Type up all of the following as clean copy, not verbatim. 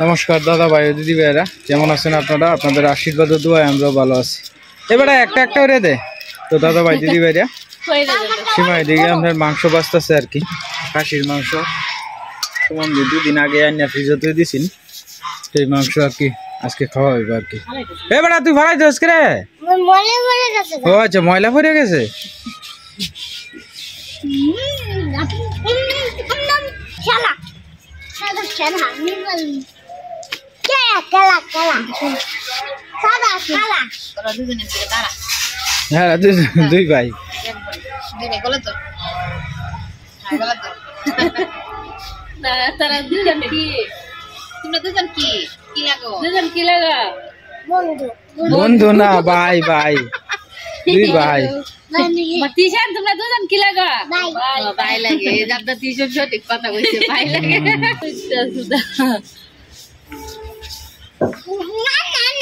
নমস্কার দাদা ভাই দিদি ভাইরা, কেমন আছেন আপনারা? আপনাদের আশীর্বাদ ও দোয়ায় আমরাও ভালো আছি। এবারে একটা একটা করে দে তো দাদা ভাই দিদি ভাইরা। সীমা এদিকে আপনার মাংস বাঁচতেছে আর কি, খাসির মাংস। সুমন দুদিন আগে আনিয়া ফ্রিজতে দিয়েছেন, সেই মাংস আর কি আজকে খাওয়া হইবে আর কি। এবারে তুই ভাড়াই দোস রে? ও আচ্ছা, ময়লা পড়ে গেছে। হ্যাঁ দুই ভাই। বন্ধু না ভাই, ভাই দুই ভাই। তোমরা দুজন কি লাগা? ভাই লাগে, যাদের তিনজন সঠিক কথা বলছে, ভাই লাগে।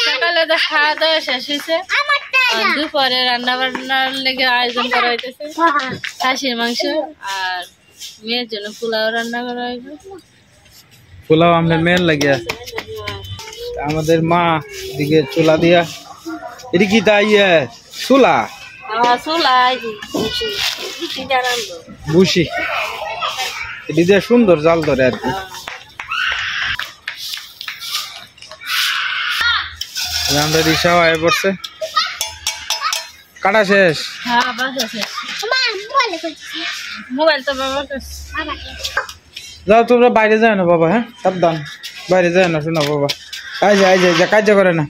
সকালে তো খাওয়া দাওয়া শেষ হয়েছে, দুপুরে রান্না বান্নার লেগে আয়োজন করা হইতেছে খাসির মাংস, আর মেয়ের জন্য পোলাও রান্না করা হইবে। পোলাও আমাদের মেয়ের লাগিয়া, আমাদের মা দিকে চুলা দিয়া। এটি কি তাই চুলা বুসি, এটি দিয়ে সুন্দর জাল ধরে আর কি। আমাদের রিক্সা হয়ে পড়ছে, কাটা শেষ। যাও তোমরা বাইরে যায় না বাবা, হ্যাঁ সাবধান, বাইরে যায় না শোনা বাবা। আই যা কাজ করে না।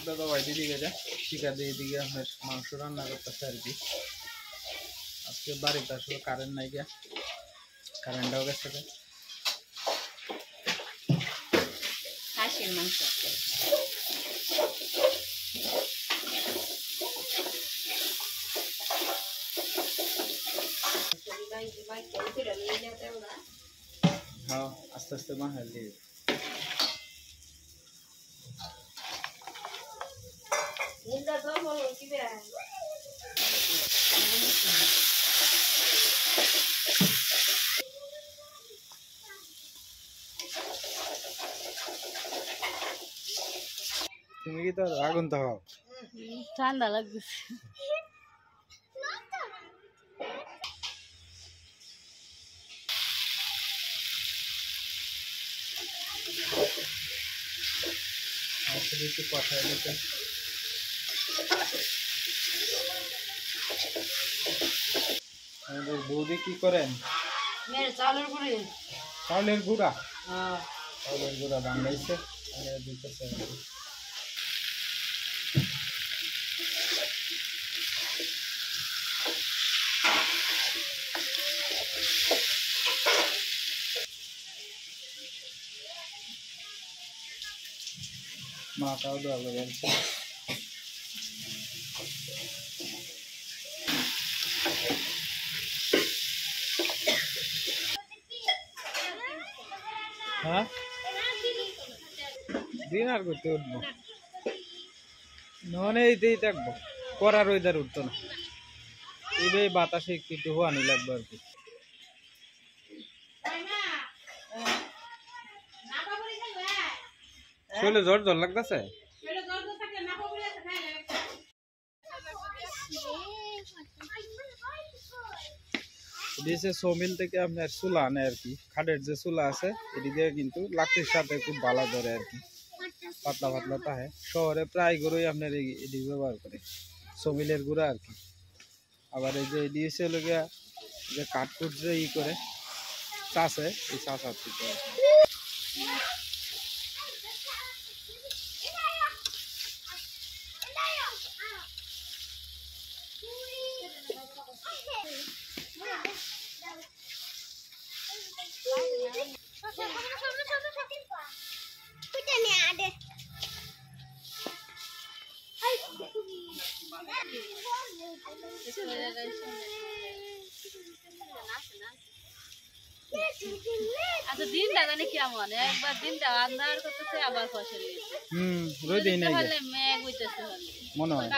দাদা ভাই দিদি গেছে শিকা দিয়ে দিকে আপনার মাংস রান্না করতেছে আর কি। আজকে বাড়িতে আসলে কারেন্ট নাই গিয়া, কারেন্টটাও গেছে। খাসির মাংস হ্যাঁ, আস্তে আস্তে মা হেলদি। তুমি কি তোর আগুন তো ঠান্ডা লাগতেছে। কথা বলতে আমাদের বৌদি কি করেন? চাউলের গুঁড়ি, চাউলের গুঁড়া, চাউলের গুঁড়া বানাইছে দিতেছে। মাথাও দেওয়া যাচ্ছে। হ্যাঁ, দিন আর করতে উঠবো ননে এইতেই থাকবো, করার ওইদার উঠতো না। এই বাতাসে একটু হওয়ানি লাগবে আর কি। শরীরে জ্বর জ্বর লাগতেছে। দিয়েছে সমিল থেকে আপনার চুলা আনে আর কি, খাটের যে চুলা আছে এটি দিয়ে কিন্তু লাকড়ির সাথে খুব ভালো ধরে আর কি, পাতলা পাতলা তাহে। শহরে প্রায় গরুই আপনার এটি ব্যবহার করে, সমিলের গুঁড়া আর কি। আবার এই যে দিয়েছে লোকে যে কাঠকুট যে করে চাষে, এই চাষার থেকে আচ্ছা দিনটা জানি কেমন, একবার দিনটা আন্ধার করতেছে আবার ফসল হয়েছে। রোদই নাই মেঘ হইতেছে মনে হয়।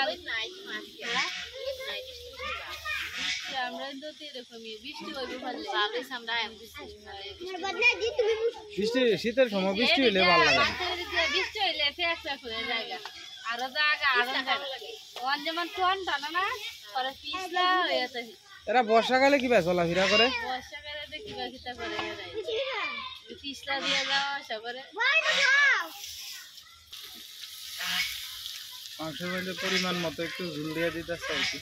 আমরা তো এরকমই বৃষ্টি হইবে ভালো, আমরা বৃষ্টি শীতের সময় বৃষ্টি হইলে ভালো লাগে। বৃষ্টি হইলে হয়ে জায়গা আরো জায়গা আরো যেমন কোন টানা না পরে পিছলা হয়ে আছে। এরা বর্ষাকালে কি ভাই চলাফেরা করে? বর্ষাকালে দেখি বা কিতা করে পিছলা দিয়ে যাওয়া আসা করে। মাংসের মধ্যে পরিমাণ মতো একটু ঝুল দিয়ে দিতেছে আর কি।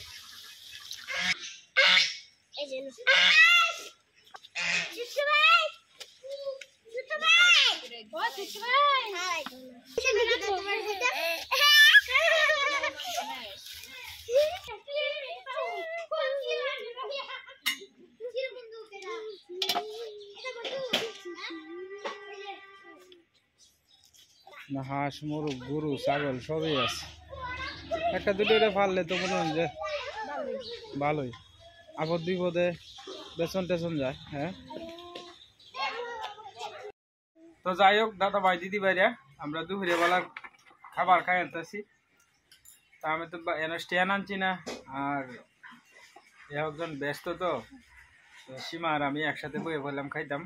হাঁস মুরগ গরু ছাগল সবই আছে, একটা দুটো ফাললে তো মনে হয় যে ভালোই, আপদ বিপদে বেতন টেতন যায়। হ্যাঁ তো যাই হোক দাদা ভাই দিদি ভাইরা আমরা দুপুরে বেলার খাবার খাই আনতেছি। তা আমি তো এনে স্ট্যান্ড আনছি না, আর একজন ব্যস্ত তো সীমা আর আমি একসাথে বয়ে বললাম খাইতাম,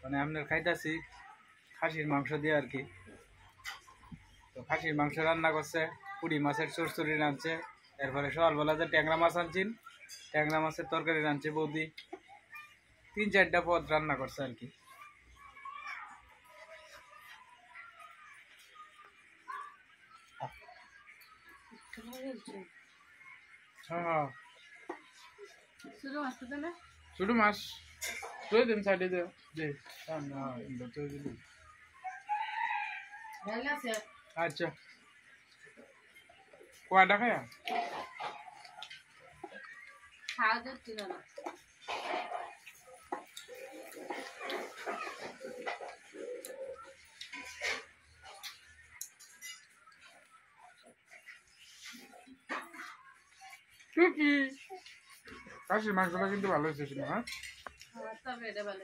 মানে আপনার খাইতেছি খাসির মাংস দিয়ে আর কি। তো খাসির মাংস রান্না করছে, পুঁটি মাছের চরচড়ি রাঁধছে, এরপরে সকালবেলা যে ট্যাংরা মাছ আনছেন ট্যাংরা মাছের তরকারি রাঁধছে বৌদি, 3-4টা পদ রান্না করছে আর কি। হ্যাঁ ছোট মাছ তুই দিন সাইডে দে আচ্ছা কয়টা খায়া খাওয়া যাচ্ছে না। খাসির মাংসটা কিন্তু ভালো হয়েছে না? হ্যাঁ তবে এটা ভালো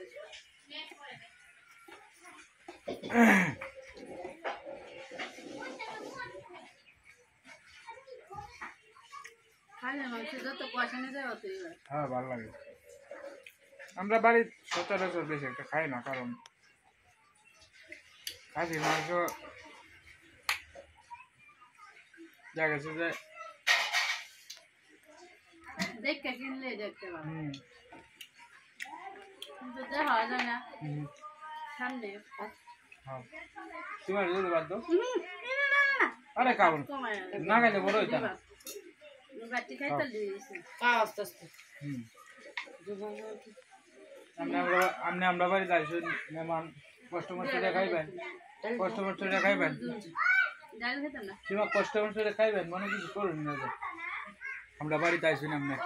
হ্যাঁ ভালো লাগে। আমরা বাড়ির সচরাচর বেশি একটা খাই না, কারণ খাসির মাংস যা গেছে যে দেখতে কিনলে দেখতে পাবো কিন্তু দেখা যায় না সামনে। তোমার যদি বাদ দাও আরে কারণ না খাইলে বড় হইতা না। বাটি খাইতে দিয়েছে আস্তে আস্তে। আমরা বাড়ি যাইছি মেহমান, কষ্ট মষ্ট খাইবেন, কষ্ট মষ্ট খাইবেন, সীমা কষ্ট মষ্ট খাইবেন, মনে কিছু করুন না যে আমরা বাড়িতে আইসি না। আমরা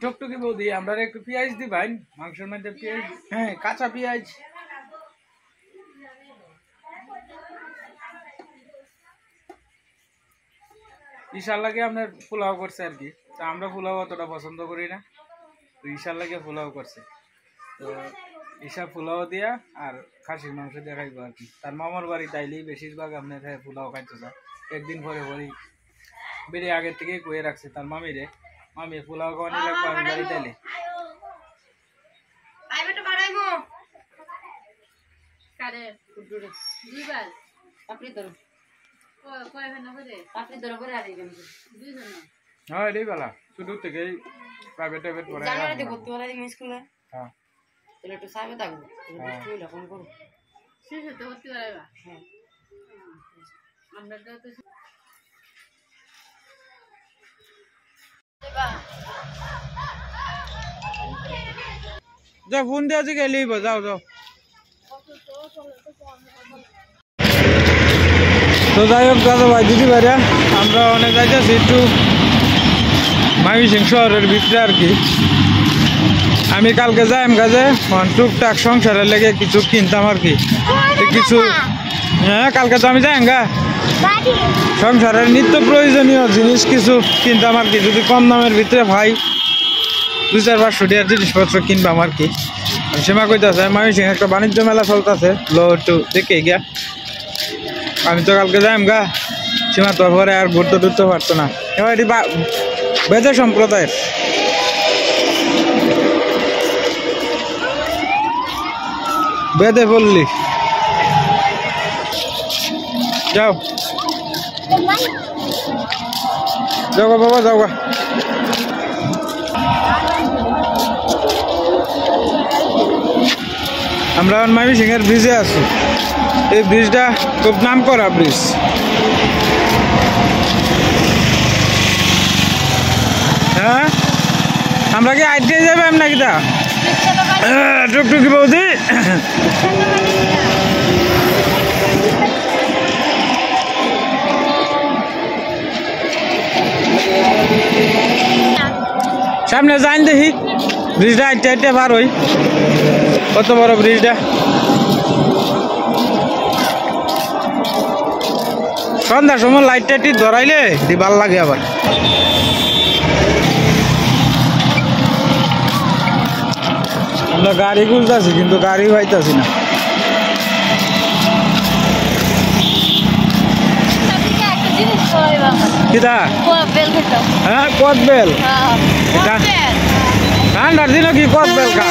টকটকি বৌদি আমরা একটু পেঁয়াজ দিবেন মাংসের মধ্যে, পেঁয়াজ হ্যাঁ কাঁচা পেঁয়াজ। ঈশার লাগে আপনার পোলাও করছে আর কি, তা আমরা পোলাও অতটা পছন্দ করি না, তো ঈশার লাগে পোলাও করছে। তো ঈশা পোলাও দিয়া আর খাসির মাংস দিয়ে খাইবো আর কি। তার মামার বাড়ি তাইলেই বেশিরভাগ আপনার পোলাও খাইতে চায়। একদিন পরে পরে বেড়ে আগের থেকেই কয়ে রাখছে তার মামিরে, মামি পোলাও খাওয়ানি লাগবো আমি বাড়ি তাইলে। হ্যাঁ এটাই বেলা শুধু থেকেই প্রাইভেট টাইভেট পড়ে। হ্যাঁ একটু সামনে থাকবো এখন করবো যাও ফোন দিয়ে আজকে লিব, যাও যাও। তো যাই হোক দাদা ভাই দিদি ভাইরা আমরা অনেক যাইতেছি একটু ময়মনসিংহ শহরের ভিতরে আর কি। আমি কালকে যাইম কাজে টুকটাক সংসারের লেগে কিছু কিনতাম আর কি, কিছু। হ্যাঁ কালকে তো আমি যাই গা, সংসারের নিত্য প্রয়োজনীয় জিনিস কিছু কিনতাম আর কি, যদি কম দামের ভিতরে ভাই 200-500 টাকার জিনিসপত্র কিনবাম আর কি। সীমা কইতাছে ময়মনসিংহ একটা বাণিজ্য মেলা চলতেছে, লো একটু দেখে গিয়া। আমি তো কালকে যাইম গা, সীমা তো পরে আর ঘুরতে টুরতে পারতো না। এবার এটি বেদে সম্প্রদায়ের বেদে বললি যাও যাও গা বাবা, যাও গা। আমরা ময়মনসিংহের ব্রিজে আছি। এই ব্রিজটা খুব নাম করা ব্রিজ। হ্যাঁ, আমরা কি আইতে যাবেন নাকি? তা টুকটুকি বৌদি সামনে যাইন দেখি ব্রিজটা আইতে আইতে পার হই। কত বড় ব্রিজটা, সন্ধ্যার সময় লাইট টাইট ধরাইলে ভাল লাগে। আবার আমরা গাড়ি খুঁজতেছি কিন্তু গাড়ি পাইতেছি না। কিতা? হ্যাঁ, কদ বেল। ঠান্ডার দিনও কি কদ বেল খা?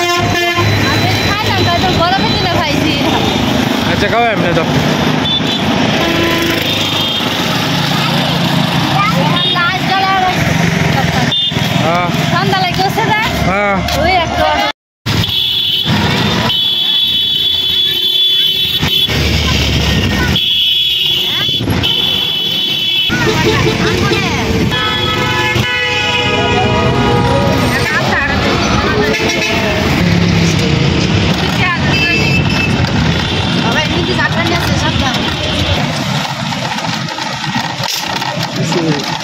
আচ্ছা, খাও এমনি তো। ঠান্ডা লাগছে না? ওই একটা Thank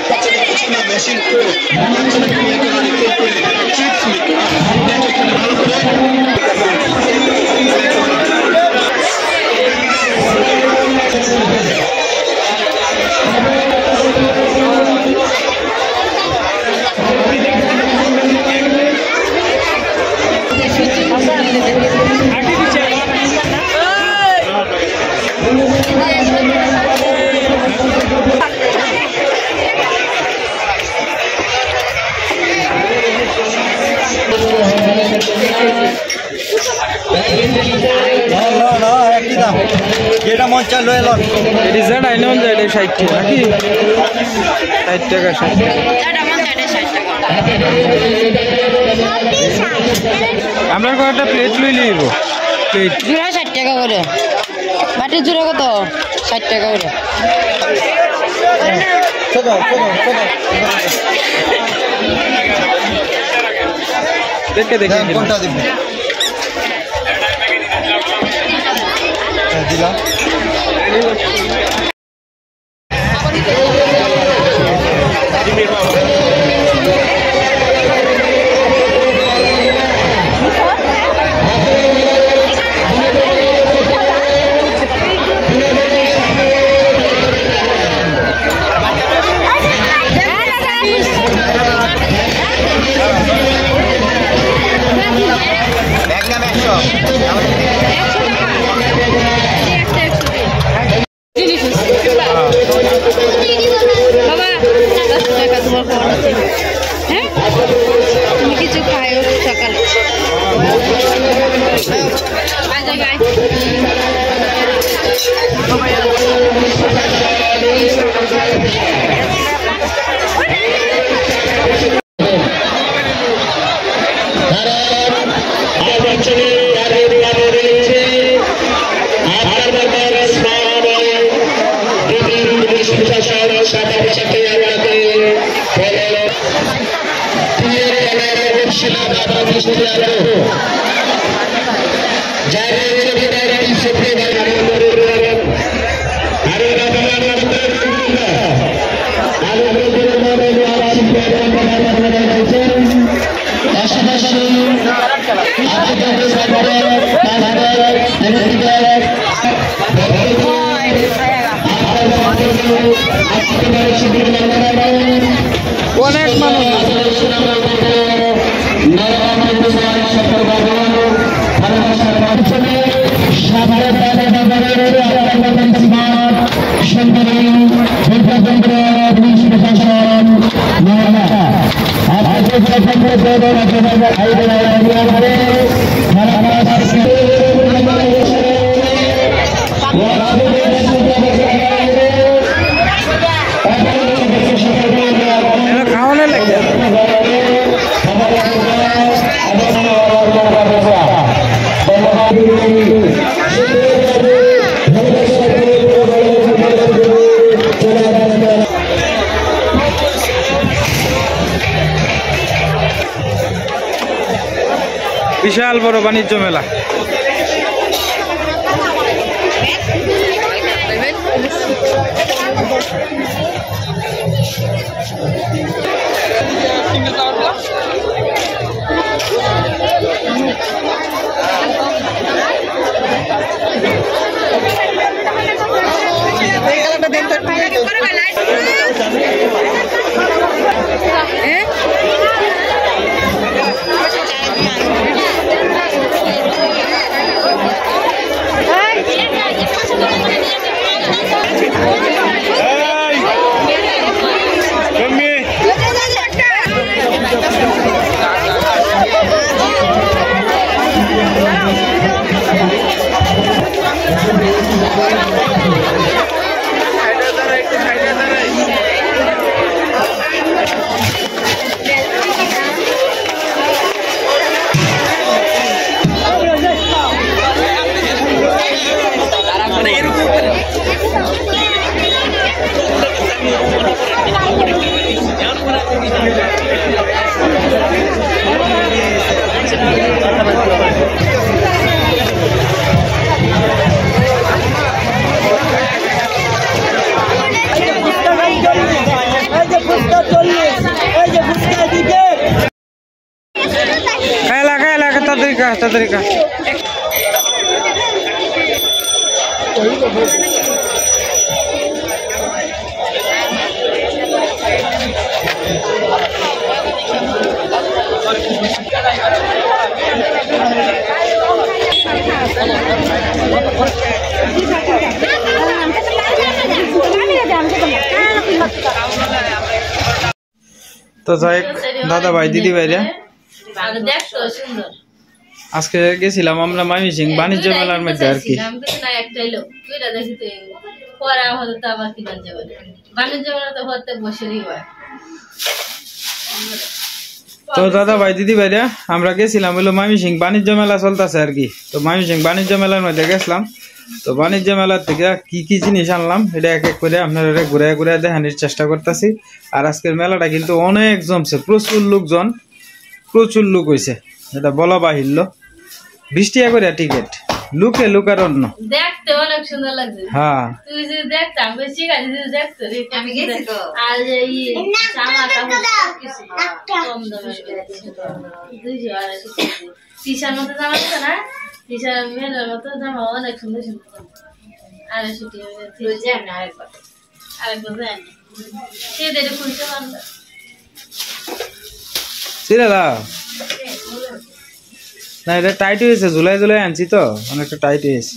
you. যেটা মন চাইলো এলো রিজাল্ট আইনন যায় 60 টাকা নাকি 60 টাকা 60 টাকা আমরা কয়টা প্লেট লই লইব প্লেট জোড়া 60 টাকা করে মাটির জোড়া কত 60 টাকা করে দেখে দেখে কোনটা দিবেন দিলাম তুমি কিছু খাইও সকালে অনেক মানুষ খাওয়ানো লাগে বিশাল বড় বাণিজ্য মেলা তাড়াতাড়ি খা তো যাই দাদা ভাই দিদি ভাইরা আজকে গেছিলাম আমরা ময়মনসিং বাণিজ্য মেলার মধ্যে আর কি। তো দাদা ভাই দিদি ভাইরা আমরা গেছিলাম হলো ময়মনসিং বাণিজ্য মেলা চলতেছে আর কি। তো ময়মনসিং বাণিজ্য মেলার মধ্যে গেছিলাম। তো বাণিজ্য মেলার থেকে কি কি জিনিস আনলাম এটা এক এক করে আপনারা ঘুরে ঘুরে দেখানোর চেষ্টা করতেছি। আর আজকের মেলাটা কিন্তু অনেক জমছে, প্রচুর লোক হয়েছে, এটা বলা বাহিল্য। 20 টাকা করে টিকিট, লুকে লুকার অন্য দেখতে অনেক সুন্দর লাগছে। হ্যাঁ তুই যদি দেখতাম বেশি গাড়ি যদি দেখতো আমি গেছি তো আর এই জামা কাপড় কিছু কম দামে 200 টি-শার্ট মতো জামা আছে না, টি-শার্ট মেলার মতো জামা অনেক সুন্দর সুন্দর 250 টাকা তুই যান না আরেকবার যান সে দেরে খুলতে পারবে সিরা দাও না, এটা টাইট হয়েছে, জুলাই আনছি তো অনেকটা টাইট হয়েছে।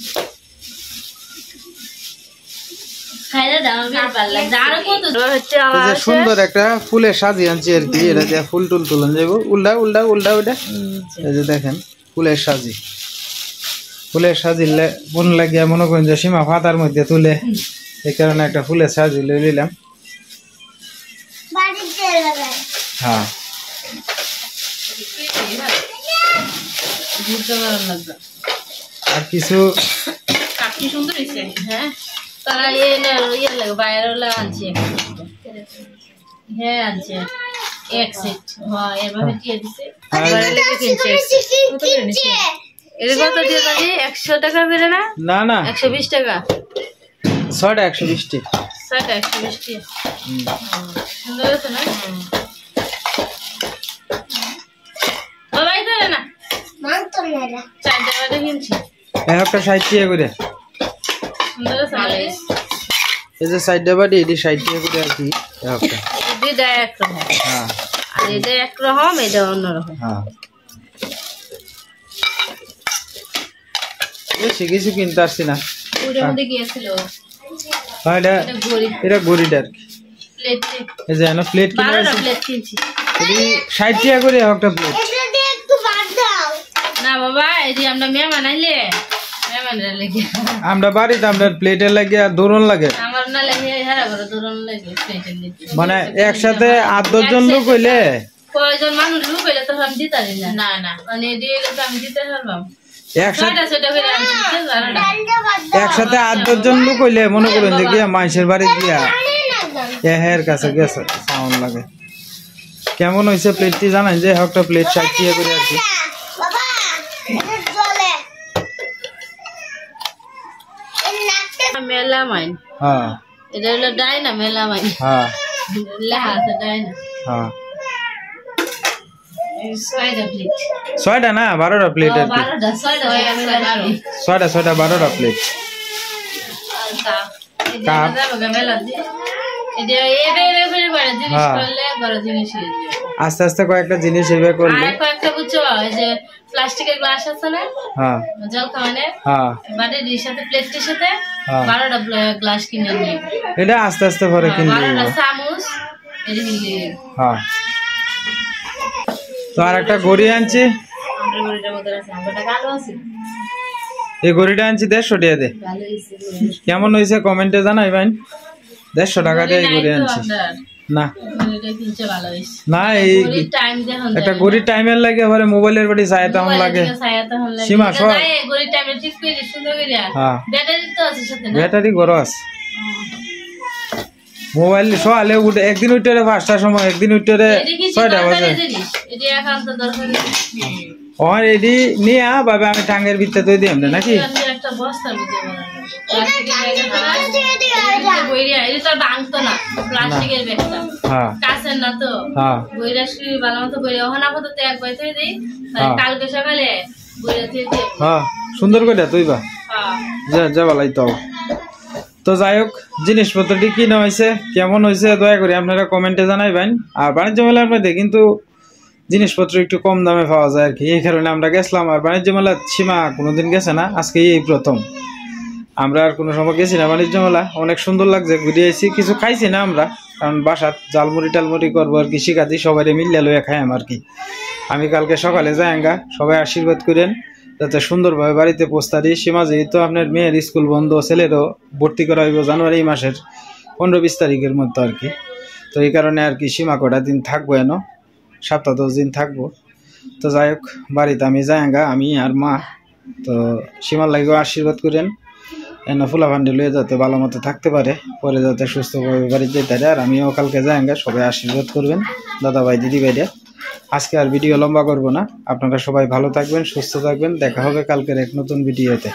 সুন্দর একটা ফুলের সাজি আনছি আর কি, এটা দিয়ে ফুল টুল তুলন যাবো। উল্টা ওইটা এই যে দেখেন ফুলের সাজিলে মন লাগিয়া মনে করেন যে সীমা ফাতার মধ্যে তুলে, এই কারণে একটা ফুলের সাজি লই নিলাম। হ্যাঁ আর কিছু সুন্দর হয়েছে। হ্যাঁ তারা ইয়ে লাগে বাইরে আনছে, হ্যাঁ আনছে এক সেট। হ্যাঁ এভাবে দিয়ে দিছে, এটা কত দিয়ে জানি 100 টাকা বেড়ে না, না 120 টাকা, 6টা 120 টাকা, 6টা 120 টাকা। সুন্দর আছে না? বাবাই ধরে না চারটা বাজে কিনছি একটা 60 টাকা করে। সুন্দর আছে না? এই যে সাইডটা বাড়ি এটি 60 টাকা করে আর কি একটা। এটা একরকম, হ্যাঁ আর এটা একরকম, এটা অন্যরকম। হ্যাঁ বেশি কিছু কিনতে আসছি না। ওটার মধ্যে গিয়েছিল হ্যাঁ এটা গড়িটা আর কি। এই যে প্লেট কিনে আছে, প্লেট কিনছি এটি 60 টাকা করে একটা প্লেট। না বাবা এই আমরা মেহমান আইলে মেহমানের লাগে আমরা বাড়িতে আমরা প্লেটের লাগে আর দোরন লাগে, আমার না লাগে হেরা করে দোরন লাগে প্লেটের দিতে। মানে একসাথে 8-10 জন লোক হইলে, কয়জন মানুষ লোক হইলে তো আমি দিতে পারি না, মানে দিয়ে তো আমি দিতে পারলাম। একসাথে 8-10 জন লোক হইলে মনে করেন যে গিয়া মানুষের বাড়ি গিয়া এর কাছে গেছে সাউন্ড লাগে। কেমন হয়েছে প্লেটটি জানেন? যে একটা প্লেট 60 টাকা করে আর কি। মেলামাইন, হ্যাঁ এটা হলো ডাইনা মেলামাইন, হ্যাঁ লেখা আছে ডাইনা। হ্যাঁ 6টা প্লেট, 6টা না 12টা প্লেট আর কি। 6টা 12টা প্লেট। আস্তে আস্তে কয়েকটা জিনিস এভাবে করলে কয়েকটা বুঝছো যে প্লাস্টিকের গ্লাস আছে না, হ্যাঁ জল খাওয়ানে, হ্যাঁ বাটির সাথে প্লেটের সাথে 12টা গ্লাস কিনে নিয়ে, এটা আস্তে আস্তে করে কিনবে। 12টা চামচ এটা কিনলে। হ্যাঁ তো আর একটা গড়ি আনছি, আমরা গড়িটার মধ্যে আছে, আমরা কালো আছে, এই গড়িটা আনছি 150 টাকা দিয়ে। ভালো হইছে। কেমন হয়েছে কমেন্টে জানাইবেন। 150 টাকা দিয়ে গড়ি আনছি। না এটা কিনছে ভালো হইছে না, এই গড়ির টাইম দেখুন, একটা গড়ির টাইমের লাগে পরে মোবাইলের বাড়ি যায় তেমন লাগে। সীমা সব গড়ির টাইমে ঠিক করে সুন্দর করে। হ্যাঁ ব্যাটারি তো আছে সাথে না, ব্যাটারি গরম আছে। মোবাইল সকালে উঠে একদিন উঠে 5টার সময়, একদিন উঠে 6টা বাজে। এটি একান্ত দরকারি। এডি নিয়ে বাবা আমি টাঙ্গের ভিতরে তুই দিই নাকি একটা বস্তার ভিতরে বানানো বইরা এটা তো আর ভাঙতো না, প্লাস্টিকের ব্যাগটা হ্যাঁ কাছের না তো, হ্যাঁ বইরা ভালো মতো বইরা ওখানে আপাতত একবার থেকে দিই, কালকে সকালে বইরা থেকে দিই। হ্যাঁ সুন্দর করে তুই বা হ্যাঁ যা ভালাই তো। তো যাই হোক, জিনিসপত্রটি কি না হয়েছে, কেমন হয়েছে দয়া করে আপনারা কমেন্টে জানাইবেন। আর বাণিজ্য মেলার মধ্যে কিন্তু জিনিসপত্র একটু কম দামে পাওয়া যায় আর কি, এই কারণে আমরা গেছিলাম। আর বাণিজ্য মেলা সীমা কোনোদিন গেছে না, আজকে এই প্রথম। আমরা আর কোনো সময় গেছি না বাণিজ্য মেলা, অনেক সুন্দর লাগছে, ঘুরে আইছি। কিছু খাইছি না আমরা, কারণ বাসাত জালমুড়ি টালমুড়ি করবো আর কি, শিখাচ্ছি সবাই মিলিয়ে লইয়া খাইম আর কি। আমি কালকে সকালে যাইঙ্গা, সবাই আশীর্বাদ করেন যাতে সুন্দরভাবে বাড়িতে পৌঁছারি। সীমা যেহেতু আপনার মেয়ের স্কুল বন্ধ, ছেলেরও ভর্তি করা হইব জানুয়ারি মাসের 15-20 তারিখের মধ্যে আর কি। তো এই কারণে আর কি সীমা কটা দিন থাকবো, এনো 7-10 দিন থাকবো। তো যাই হোক, বাড়িতে আমি যাইঙ্গা, আমি আর মা। তো সীমার লাগেও আশীর্বাদ করেন, এনে ফুলা ভান্ডি লয়ে যাতে ভালো মতো থাকতে পারে, পরে যাতে সুস্থভাবে বাড়িতে যেতে পারে। আর আমিও কালকে যাইঙ্গা, সবাই আশীর্বাদ করবেন দাদা ভাই দিদি ভাইরা। আজকে আর ভিডিও লম্বা করব না, আপনারা সবাই ভালো থাকবেন, সুস্থ থাকবেন। দেখা হবে কালকের এক নতুন ভিডিওতে।